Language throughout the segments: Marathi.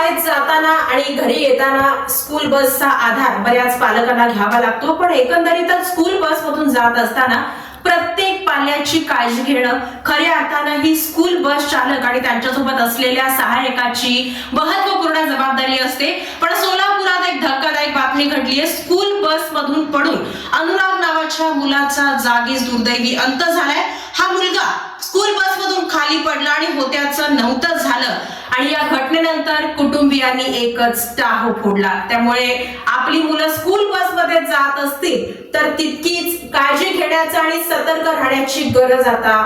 शाळेत जाताना आणि घरी येताना स्कूल बसचा आधार बऱ्याच पालकांना घ्यावा लागतो, पण एकंदरीतच स्कूल बस मधून जात असताना प्रत्येक पाल्याची काळजी घेणं खऱ्या अर्थानं ही स्कूल बस चालक आणि त्यांच्यासोबत असलेल्या सहाय्यकाची महत्त्वपूर्ण जबाबदारी असते। पण सोलापुरात एक धक्कादायक बातमी घडली आहे। स्कूल बस मधून पडून अनुराग नावाच्या मुलाचा जागीच दुर्दैवी अंत झालाय। हा मुलगा स्कूल बस मधून खाली पडला आणि होत्याचं नव्हतं झालं आणि या घटनेनंतर कुटुंबियांनी एकच टाहो फोडला। त्यामुळे आपली मुलं स्कूल बस मध्ये जात असतील तर तितकीच काळजी घेण्याची आणि सतर्क राहण्याची गरज आता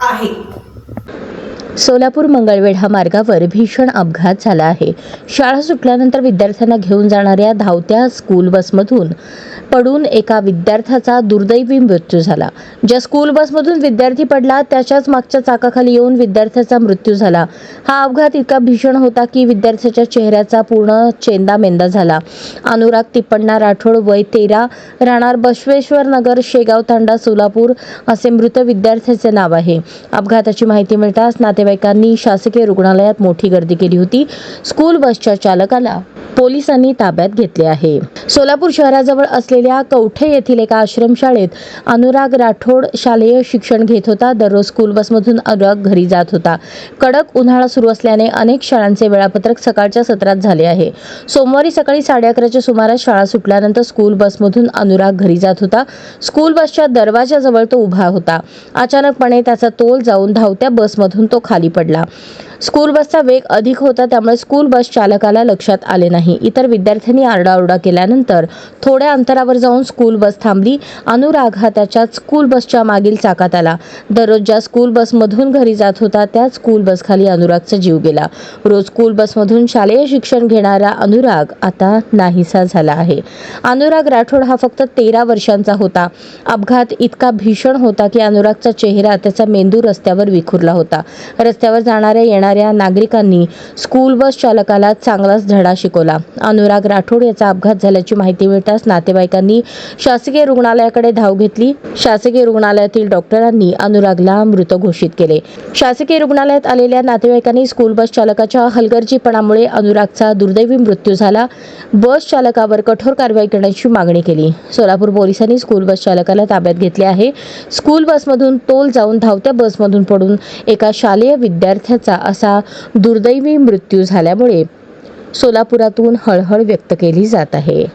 आहे। सोलापूर मंगळवेढा मार्गावर भीषण अपघात झाला आहे। शाळा सुटल्यानंतर विद्यार्थ्यांना घेऊन जाणाऱ्या धावत्या स्कूल बसमधून पडून एका विद्यार्थ्याचा दुर्दैवी मृत्यू झाला। ज्या स्कूल बसमधून विद्यार्थी पडला त्याच्याच मागच्या चाकाखाली येऊन विद्यार्थ्याचा मृत्यू झाला। हा अपघात इतका भीषण होता की विद्यार्थ्याच्या चेहऱ्याचा पूर्ण चेंदामेंदा झाला। अनुराग तिप्पण्णा राठोड, वय 13, राहणार बसवेश्वर नगर, शेगाव तांडा, सोलापूर असे मृत विद्यार्थ्याचे नाव आहे। अपघाताची माहिती मिळताच नातेवाईकांनी शासकीय रुग्णालयात मोठी गर्दी केली होती। स्कूल बसच्या चालकाला पोलिसांनी ताब्यात घेतले आहे। सोलापूर शहराजवळ असलेल्या कवठे येथील एका आश्रमशाळेत अनुराग राठोड शालेय शिक्षण घेत होता। दररोज स्कूल बसमधून अनुराग घरी जात होता। कडक उन्हाळा सुरू असल्याने अनेक शाळांचे वेळापत्रक सकाळच्या सत्रात झाले आहे। सोमवारी सकाळी 11:30च्या सुमारास शाळा सुटल्यानंतर स्कूल बसमधून अनुराग घरी जात होता। स्कूल बसच्या दरवाजाजवळ तो उभा होता। अचानकपणे त्याचा तोल जाऊन धावत्या बसमधून तो खाली पडला। स्कूल बसचा वेग अधिक होता, त्यामुळे स्कूल बस चालकाला लक्षात आले नाही। इतर विद्यार्थ्यांनी आरडाओरडा केल्यानंतर थोड्या अंतरावर जाऊन स्कूल बस थांबली। अनुराग हा त्याच्याच स्कूल बसच्या मागील चाकात आला। दररोज ज्या स्कूल बसमधून घरी जात होता त्याच स्कूल बसखाली अनुरागचा जीव गेला। रोज स्कूल बसमधून शालेय शिक्षण घेणारा अनुराग आता नाहीसा झाला आहे। अनुराग राठोड हा फक्त 13 वर्षांचा होता। अपघात इतका भीषण होता की अनुरागचा चेहरा, त्याचा मेंदू रस्त्यावर विखुरला होता। रस्त्यावर जाणाऱ्या येणाऱ्या नागरिकांनी स्कूल बस चालकाला चांगलाच धडा शिकवला। अनुराग राठोड याचा अपघात झाल्याची माहिती मिळताच नातेवाईकांनी शासकीय रुग्णालयाकडे धाव घेतली। शासकीय रुग्णालयातील डॉक्टरांनी अनुरागला मृत घोषित केले। शासकीय रुग्णालयात आलेल्या नातेवाईकांनी स्कूल बस चालकाच्या हलगर्जीपणामुळे अनुरागचा दुर्दैवी मृत्यू झाला, बस चालकावर कठोर कारवाई करण्याची मागणी केली। सोलापूर पोलिसांनी स्कूल बस चालकाला ताब्यात घेतले आहे। स्कूल बसमधून तोल जाऊन धावत्या बसमधून पडून एका शालेय विद्यार्थ्याचा असा दुर्दैवी मृत्यू झाल्यामुळे सोलापुरातून हळहळ व्यक्त केली जात आहे।